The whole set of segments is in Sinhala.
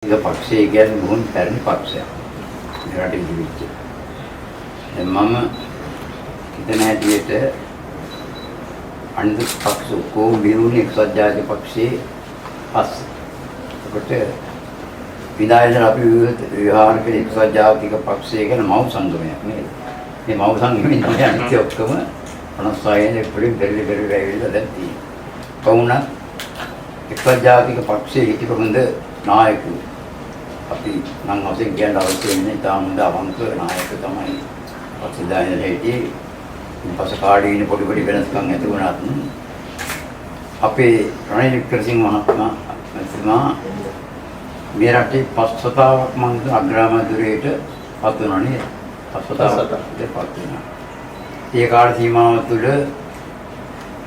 ඒක පක්ෂය කියන්නේ බොහොම පැරණි පක්ෂයක්. මේ රටේ ජීවිච්ච. දැන් මම හිතන හැටියට අනිත් පක්ෂ කොහොම බිරුනේ එක්සත් ජාතික පක්ෂයේ පස්ස. ඒකට විනායකයන් අපි විහාර කළ එක්සත් ජාතික පක්ෂය කියන මව් සංගමයක් නේද? මේ මව් සංගමෙන් තමයි අනිත් ඔක්කොම 56 පොඩි බෙරි වෙවිලා දැන් තියෙන්නේ. කොහොමද එක්සත් ජාතික පක්ෂයේ හිටපු හොඳ නායකයෝ අපි නම් වශයෙන් කියන්න අවශ්‍ය වෙන්නේ තාම හොඳ අවංක නායක තමයි පස්සේ හිටියේ. ඊපස්සේ කාඩේ ඉන්න පොඩි වෙනස්කම් ඇති වුණත් අපේ රනිල් වික්‍රමසිංහ මහත්මයා මේ රටේ පස්වතාවක් මම අග්‍රාමාත්‍යවරයෙකුට පත් වුණා නේද? පස්වතාවක් පත් වුණා. ඒ කාල සීමාව තුළ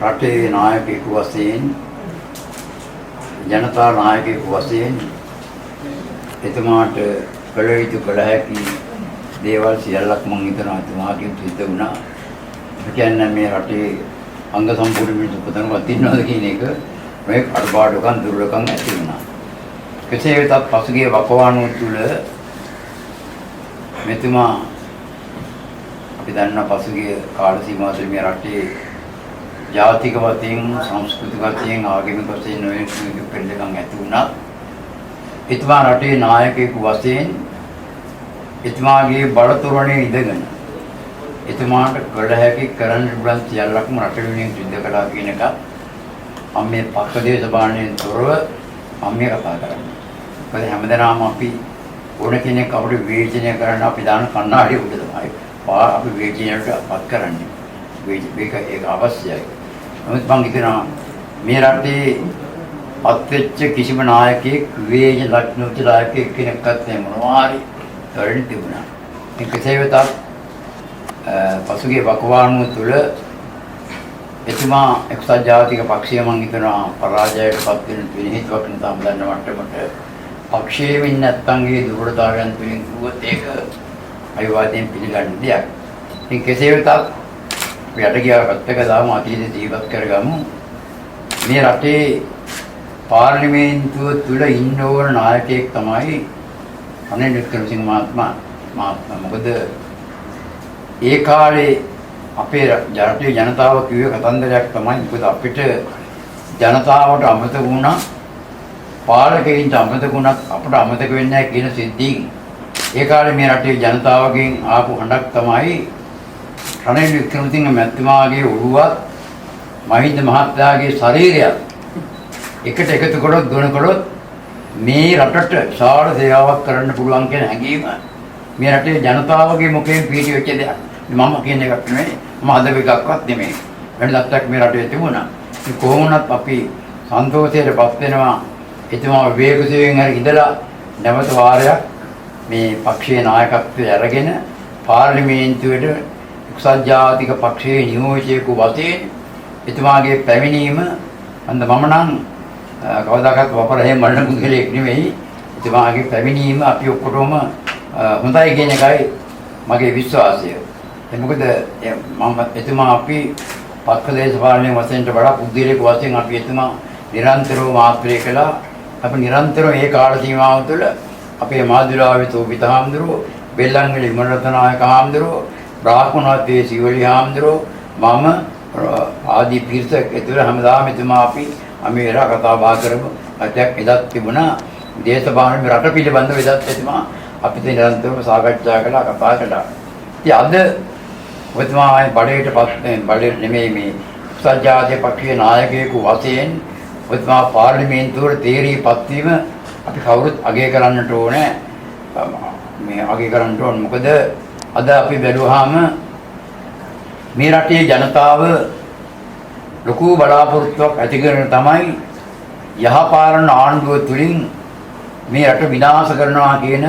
රටේ නායකයෙකු වශයෙන් ජනතා නායකයෙකු වශයෙන් එතුමාට කළ යුතු කළ හැකි දේවල් සියල්ලක් මම හිතනවා එතුමාගෙන් සිද්ධ වුණා. ඒ කියන්නේ මේ රටේ අංග සම්පූර්ණ මිනිස්සු කොතනකවත් ඉන්නවද කියන එක මේ අඩපාඩුකම් දුර්ලභකම් ඇති වුණා. කෙසේ වෙතත් පසුගිය වකවානුව තුළ මෙතුමා අපි දන්න පසුගිය කාල සීමාව තුළ මේ රටේ ජාතික වශයෙන් සංස්කෘතික වශයෙන් ආගමික වශයෙන් නොයෙක් පිළිකම් ඇති වුණා. එතුමා රටේ නායකයෙකු වශයෙන් එතුමාගේ බලතොරණේ ඉඳගෙන එතුමාට කළ හැකි කරන්න පුළුවන් සියල්ලක්ම රට වෙනුවෙන් සිද්ධ කළා කියන එක මම මේ පක්ෂ දේශපාලනයෙන් තොරව මම මේ කතා කරන්නේ. මොකද හැමදාම අපි ඕන කෙනෙක් අපිට විවේචනය කරන්න අපි දාන කණ්ණාඩිය උඩ තමයි. අපි විවේචනයට පත් කරන්නේ. ඒක අවශ්‍යයි. නමුත් මම හිතනවා මේ රටේ අත්වෙච්ච කිසිම නායකයෙක් විවේචන ලක්ෂණ නායකයෙක් කෙනෙක්වත් මොනවා හරි කරන්න තිබුණා. මේ කෙසේ වෙතත් පසුගිය වකවානුව තුළ එතුමා එක්සත් ජාතික පක්ෂය මම හිතනවා පරාජයට පත් වෙන විනිහිතවක් නිසාම දන්න මට්ටමට පක්ෂයේ වෙන්නේ නැත්නම් ඒ දුර්වලතාවයන් තුලින් කිව්වොත් ඒක අවිවාදයෙන් පිළිගන්න දෙයක්. ඉතින් කෙසේ වෙතත් යට ගියාට එක දාම අතීතයේ ජීවත් කරගමු. මේ රටේ පාර්ලිමේන්තුව තුළ ඉන්න ඕන නායකයෙක් තමයි රනිල් වික්‍රමසිංහ මහත්මයා. මොකද ඒ කාලේ අපේ රටේ ජනතාව කිව්වේ කතන්දරයක් තමයි. මොකද අපිට ජනතාවට අමතක වුණා, පාලකයින්ට අමතක වුණත් අපට අමතක වෙන්නේ නැහැ කියන සිද්ධීන්. ඒ කාලේ මේ රටේ ජනතාවගෙන් ආපු හඬක් තමයි රනිල් වික්‍රමසිංහ මැතිතුමාගේ ඔළුවත් මහින්ද මහත්තයාගේ ශරීරයත් එකට එකතු කළොත් ගොනු කළොත් මේ රටට සාර සේවාවක් කරන්න පුළුවන් කියන හැඟීම මේ රටේ ජනතාවගේ මුඛයෙන් පිටි වෙච්ච දෙයක්. මම කියන එකක් නෙමෙයි, මම හදපු එකක්වත් නෙමෙයි. වෙන දත්තක් මේ රටේ තිබුණා. ඒ කොහොමුණත් අපි සන්තෝෂයටපත් වෙනවා. එතුමා විවේකයෙන් හරි ඉඳලා නැවත වාරයක් මේ පක්ෂයේ නායකත්වය අරගෙන පාර්ලිමේන්තුවට එක්සත් ජාතික පක්ෂයේ නියෝජකයෙකු වශයෙන් එතුමාගේ පැමිණීම මම නම් කවදාකවත් වපරේ මරණ මුදලෙක් නෙවෙයි. එතුමාගේ පැමිණීම අපි ඔක්කොටම හොඳයි කියන එකයි මගේ විශ්වාසය. මොකද මම එතුමා අපි පක්ෂ දේශපාලනයේ වශයෙන්ට වඩා පුද්ගලික වශයෙන් අපි එතුමා නිරන්තරව මාත්‍රේ කළා. අපි නිරන්තරව මේ කාල සීමාව තුළ අපේ මාදුලාවේ තෝපිතාම්දරෝ, බෙල්ලන්විල විමලරතනායක හාමුදුරුවෝ, බ්‍රාහ්මණවත්තේ සිවලි හාමුදුරුවෝ, මම ආදී පිරිසක් ඇතුළ හැමදාම එතුමා අපි අමේරා කතා බහ කරමු. අධ්‍යක් එදත් තිබුණා. දේශපාලන රට පිළිබඳව එදත් එතුමා අපිට නිරන්තරව සාකච්ඡා කළා, කතා කළා. ඉතින් අද ඔබතුමා බඩේට නෙමෙයි මේ එක්සත් ජාතික පක්ෂයේ නායකයෙකු වශයෙන් ඔබතුමා පාර්ලිමේන්තුවට තීරීපත් වීම අපි කවුරුත් අගය කරන්නට ඕනේ. මේ අගය කරන්නට ඕනේ. මොකද අද අපි බැලුවාම මේ රටේ ජනතාව ලොකු බලාපොරොත්තුවක් ඇති කරගෙන තමයි යහපාලන ආණ්ඩුව තුලින් මේ රට විනාශ කරනවා කියන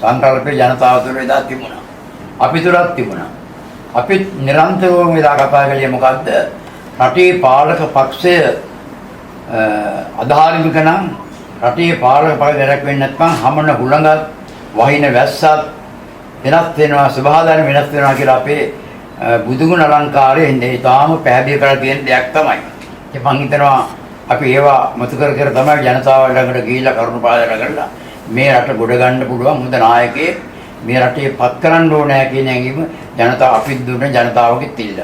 සංකල්පය ජනතාව තුළ එදා තිබුණා. අපි තුලත් තිබුණා. අපි නිරන්තරවම එදා කතා කළේ මොකද්ද? රටේ පාලක පක්ෂය අධාර්මික නම් රටේ පාලක පක්ෂය දැරක් වෙන්නේ නැත්නම් හමන හුළඟත් වහින වැස්සත් වෙනස් වෙනවා, ස්වභාවයෙන් වෙනස් වෙනවා කියලා අපේ බුදුගුණ අලංකාරයේ ඉන්නේ තාම පැහැදිලි කරලා තියෙන දෙයක් තමයි. ඒ මං හිතනවා අපි ඒවා මතු කර තමයි ජනතාව ළඟට ගිහිල්ලා කරුණු පාදලා කරලා මේ රට ගොඩ ගන්න පුළුවන් හොඳ නායකයෙක් මේ රටේ පත් කරන්න ඕනෑ කියන හැඟීම ජනතාව අපිට දුන්න ජනතාවගෙත් ඉල්ල.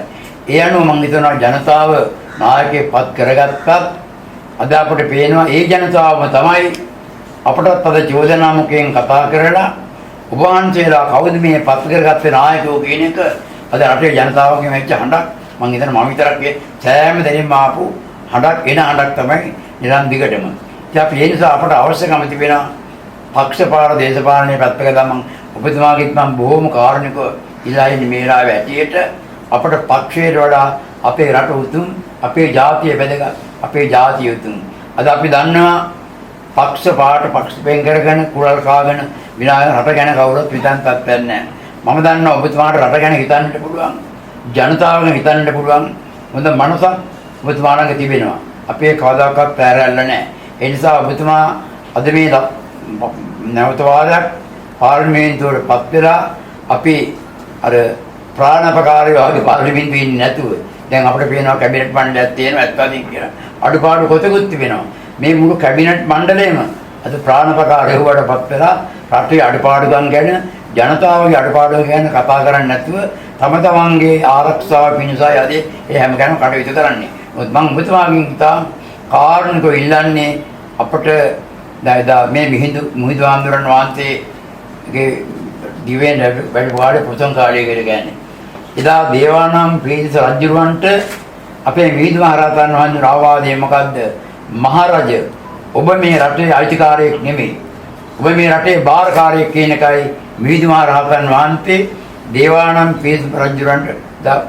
ඒ අනුව මම හිතනවා ජනතාව නායකයෙක් පත් කරගත්තත් අද අපිට පේනවා ඒ ජනතාවම තමයි අපටත් අද චෝදනා මුඛයෙන් කතා කරලා ඔබ වහන්සේලා කවුද මේ පත් කරගත්තේ නායකයෝ කියන එක අද රටේ ජනතාවගෙන් වෙච්ච හඬක් මම හිතනවා මම විතරක් සෑම දෙනෙම ආපු හඬක් එන හඬක් තමයි නිරන් දිගටම. ඉතින් අපි ඒ නිසා අපට අවශ්‍යකම තිබෙනවා පක්ෂපාත දේශපාලනයේ පැත්තක ගමන් ඔබතුමාගෙත් මම බොහොම කාරුණිකව ඉල්ලා ඉන්නේ මේ වෙලාවේ ඇටියට අපට පක්ෂයට වඩා අපේ රට උතුම් අපේ ජාතිය වැදගත් අපේ ජාතිය උතුම්. අද අපි දන්නවා පක්ෂ වෙන් කරගෙන කුරල් කාගෙන විනායක රට ගැන කවුරුත් හිතන් තත්ත්වයක් නැහැ. මම දන්නවා ඔබතුමාට රට ගැන හිතන්නට පුළුවන්. ජනතාව ගැන හිතන්නට පුළුවන්. හොඳ මනසක් ඔබතුමාලඟ තිබෙනවා. අපේ කවදාකවත් පැහැරෙල්ල නැහැ. ඒ නිසා ඔබතුමා අද මේ නැවත වාරයක් පාර්ලිමේන්තුවට පත් වෙලා අපි අර ප්‍රාණපකාරී වගේ පාර්ලිමේන්තුවේ ඉන්නේ නැතුව දැන් අපිට පේනවා කැබිනට් මණ්ඩලයක් තියෙනවා ඇත්තටින් කියලා. අඩුපාඩු කොතකුත් තිබෙනවා. මේ මුළු කැබිනට් මණ්ඩලයම අද ප්‍රාණපකාරී වුණාට පත් වෙලා රටේ අඩුපාඩුකම් ගැන ජනතාවගේ අඩුපාඩු ගැන කතා කරන්නේ නැතුව තම තමන්ගේ ආරක්ෂාව පිණිසයි අද ඒ හැම කෙනාම කටයුතු කරන්නේ. මොකද මම ඔබතුමාගෙන් ඉතා කාරුණිකව ඉල්ලන්නේ අපට මේ මුහිදු ආන්දරන් වහන්සේගේ දිවෙන් වැඩ ප්‍රථම කාලයේ කියන්නේ. එදා දේවානම් ප්‍රීතිස රජුරවන්ට අපේ මිහිඳු මහරහතන් වහන්සේ ආවාදයේ මොකද්ද? මහරජ ඔබ මේ රටේ අයිතිකාරයෙක් නෙමෙයි. ඔබ මේ රටේ බාරකාරයෙක් කියන එකයි මිහිඳු මහරහතන් වහන්සේ දේවානම් ප්‍රීතිස රජුරන්ට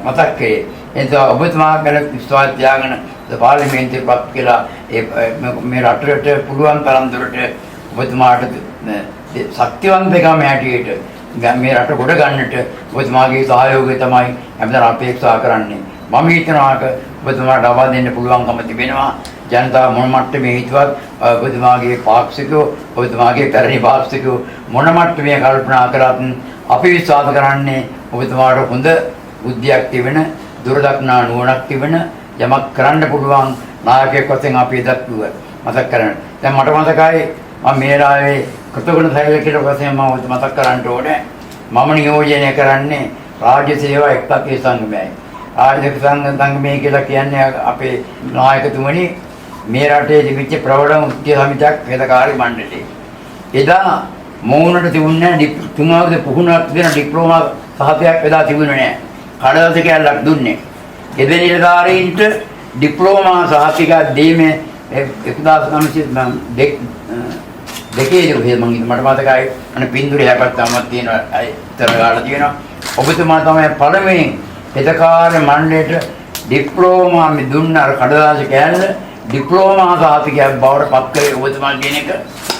මතක් කළේ. එතකොට ඔබතුමා ගැන විශ්වාස තියාගෙන පාර්ලිමේන්තුවේ පත් කියලා මේ රටට පුළුවන් තරම් දුරට ඔබතුමාට ශක්තිවන්තකම හැටියට මේ රට ගොඩ ගන්නට ඔබතුමාගේ සහයෝගය තමයි හැමදාම අපේක්ෂා කරන්නේ. මම හිතනවා ඔබතුමාට අවවාද දෙන්න පුළුවන්කම තිබෙනවා. ජනතාව මොන මට්ටමේ හිතුවත් ඔබතුමාගේ පාක්ෂිකෝ ඔබතුමාගේ පැරණි පාක්ෂිකෝ මොන මට්ටමේ කල්පනා කරත් අපි විශ්වාස කරන්නේ ඔබතුමාට හොඳ බුද්ධියක් තිබෙන දුරදක්නා නුවණක් තිබෙන යමක් කරන්න පුළුවන් නායකයෙක් වශයෙන් අපි දක්වුව මතක් කරගන්න. දැන් මට මතකයි මම මේ රාවේ කෘතගුණ සෛල වශයෙන් මම මතක් කරන්න ඕනේ. මම නියෝජනය කරන්නේ රාජ්‍ය සේවා එක්තත්යේ සංගමයයි. රාජ්‍ය සංගමය කියලා කියන්නේ අපේ නායකතුමනි මේ රටේ තිබිච්ච ප්‍රබලම උද්‍ය සමිතියක් වේදකාරී මණ්ඩලය. එදා මූණට තිබුණේ තුන් අවුරුදු පුහුණුවක් දෙන ඩිප්ලෝමා සහතිකයක් එදා තිබුණේ නැහැ. කඩදාසි කැල්ලක් දුන්නේ. එදෙන නිලධාරීන්ට ඩිප්ලෝමා සහතිකයක් දීමේ 1902 මට මතකයි අනේ පින්දුරේ හැපත්තමක් තියෙනවා අතර ගාලා තියෙනවා. ඔබතුමා තමයි පළමුවෙන් පෙදකාර මණ්ඩලයට ඩිප්ලෝමා මේ දුන්න අර කඩදාසි කැල්ල ඩිප්ලෝමා සහතිකයක් බවට පත් කරේ ඔබතුමා කියන එක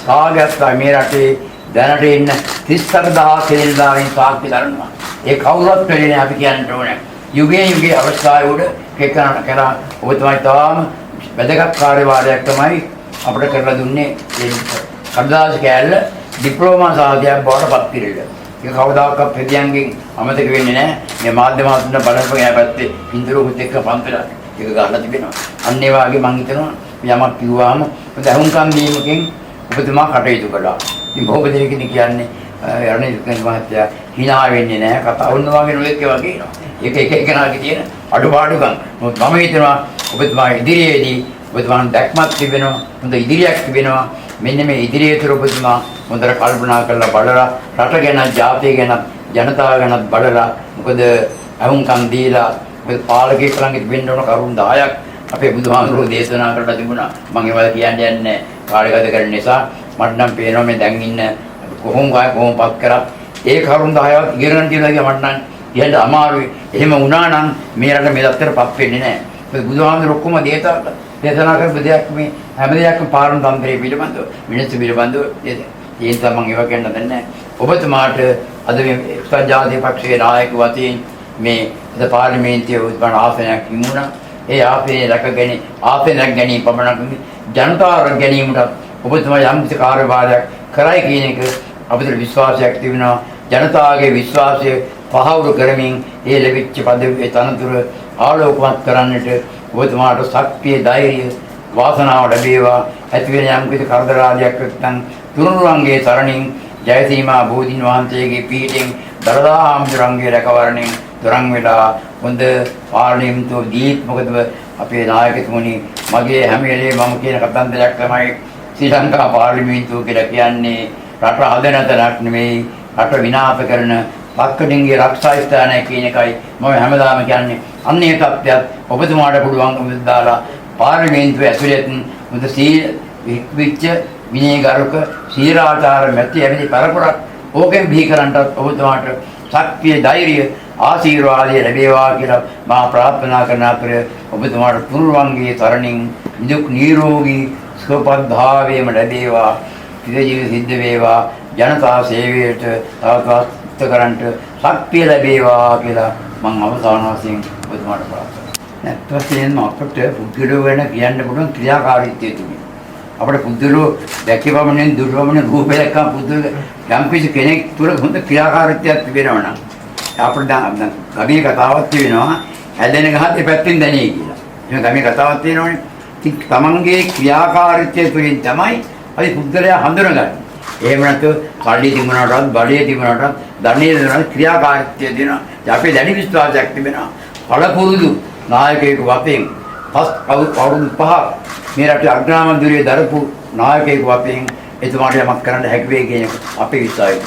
කාගයත් මේ රටේ දැනට ඉන්න 34000 කෙනෙක්දාරින් සාක්ෂි දරනවා. ඒ කවුරුත් වෙන්නේ නැහැ අපි කියන්න ඕනේ. යුගයේ අවස්ථාවේ උඩ කෙකන කරා ඔබතුමා තාම වැදගත් කාර්යභාරයක් තමයි අපිට කරලා දුන්නේ මේ කඩදාසි කැල්ල ඩිප්ලෝමා සහතිකයක් බවට පත් කිරීම. ඒක කවදාකවත් ප්‍රතියන්ගෙන් අමතක වෙන්නේ නැහැ. මේ මාධ්‍යම අතුන බලපෑම පැත්තේ ඉන්ද්‍රෝගුත් එක්ක පන්තලා ඒක ගන්න තිබෙනවා. අන්න ඒ වගේ මම හිතනවා යමක් කිව්වාම දහුම්කම් දීමකින් ඔබතුමා කටයුතු කළා. ඉතින් බොහෝ දෙනෙක් කියන්නේ රණීත් මහත්තයා hina වෙන්නේ නැහැ. කතා වුණ වගේ නෙවෙයි වගේ කියනවා. ඒක එක එකනාගේ තියෙන අඩුපාඩුකම්. මොකද මම හිතනවා ඔබතුමා ඉදිරියේදී ඔබතුමාට දැක්මක් තිබෙනවා. හොඳ ඉදිරියක් තිබෙනවා. මෙන්න මේ ඉදිරියට ඔබතුමා හොඳට කල්පනා කරලා බලලා රට ගැන, ජාතිය ගැන, ජනතාව ගැන බලලා මොකද අහුම්කම් දීලා මේ පාලකයෙක් ළඟ වෙන්න ඕන කරුණු 10ක් අපේ බුදුහාමුදුරුවෝ දේශනා කරලා තිබුණා. මම ඒවා කියන්නේ නැහැ. කාලය ගත කරන නිසා මට නම් පේනවා මේ දැන් ඉන්න කොහොමපත් කරා ඒ කරුණු 10ක් ඉගෙන ගන්න කියලා මට නම් කියන්න අමාරුයි. එහෙම වුණා නම් මේ රට මේ දත්තටපත් වෙන්නේ නැහැ. මොකද බුදුහාමුදුරුවෝ ඔක්කොම දේශනා කරපු දෙයක් මේ හැම දෙයක්ම පාරණ තන්ත්‍රයේ පිළිබඳව මිනිස්සු පිළිබඳව ඒ තමයි මම ඒවා කියන්න දන්නේ. ඔබතුමාට අද මේ එක්සත් ජාතික පක්ෂයේ නායක වතින් මේ අද පාර්ලිමේන්තුවේ උද්ඝාටන ආසනයක් හිමුණා. ඒ ආසනයක් ගැනීම පමණක් ජනතාව ගැනීමට ඔබතුමා යම් කිසි කාර්යභාරයක් කරයි කියන එක අපිට විශ්වාසයක් තිබෙනවා. ජනතාවගේ විශ්වාසය පහවුරු කරමින් ඒ ලැබිච්ච පදවියේ තනතුර ආලෝකමත් කරන්නට ඔබතුමාට ශක්තිය, ධෛර්යය, වාසනාව ලැබේවා. ඇති වෙන යම් කිසි කරදර ආදියක් නැත්නම් තුනුරුවන්ගේ සරණින් ජයසීමා බෝධීන් වහන්සේගේ පීඨෙන් දළදා හාමුදුරන්ගේ රැකවරණයෙන් දොරන් වෙලා හොඳ පාර්ලිමේන්තුව දීත් මොකද අපේ නායකතුමනි මගේ හැම වෙලේම මම කියන කතන්දරයක් තමයි ශ්‍රී ලංකා පාර්ලිමේන්තුව කියලා කියන්නේ රට හදන තැනක් නෙමෙයි රට විනාශ කරන පක්කඩින්ගේ ආරක්ෂා ස්ථානය කියන එකයි මම හැමදාම කියන්නේ. අන්න ඒ තත්ත්වයක් ඔබතුමාට පුළුවන් දාලා පාර්ලිමේන්තුව ඇතුළේ මුද විච්ච විනයගරුක සීලාචාර මැති ඇවිදි පරපුරක් ඕකෙන් බිහිකරන්නත් ඔබතුමාට ශක්තිය ධෛර්යය ආශිර්වාදය ලැබේවා කියලා මා ප්‍රාර්ථනා කරන අතර ඔබතුමාට තුනුරුවන්ගේ තරණින් නිදුක් නිරෝගී සුවපත් භාවයම ලැබේවා ජීවිත සිද්ධ වේවා ජනතා සේවයට තවතවත් කරන්ට ශක්තිය ලැබේවා කියලා මම අවසාන වශයෙන් ඔබතුමාට ප්‍රාර්ථනා කරනවා. නැත්නම් අපට පුදුර වෙන කියන්න පුළුවන් ක්‍රියාකාරීත්වය තුනේ අපේ පුදුරෝ දැකීමෙන් දුර්වමන රූපය දැක්කම පුදුර යම් කිසි කෙනෙක් තුර හොඳ ක්‍රියාකාරීත්වයක් තිබෙනවා නම් අපිට දැන් ගමේ කතාවක් තියෙනවා හැදෙන ගහත් පැත්තෙන් දැනේ කියලා. එහෙනම් ගමේ කතාවක් තියෙනවනේ. ඉතින් තමන්ගේ ක්‍රියාකාරීත්වය තුළින් තමයි අපි පුදුරයා හඳුනගන්නේ. එහෙම නැත්නම් කල්ලි තිබුණාටත් බඩේ තිබුණාටත් ධනෙ දෙනවා ක්‍රියාකාරීත්වය දෙනවා. අපේ දැඩි විශ්වාසයක් තිබෙනවා. පළපුරුදු නායකයෙකු වශයෙන් අවුරුදු 5ක් මේ රටේ අග්‍රාමාත්‍යවරයෙක් දරපු නායකයෙකු වශයෙන් එතුමාට යමක් කරන්න හැකි වෙයි කියන අපේ විශ්වාසය.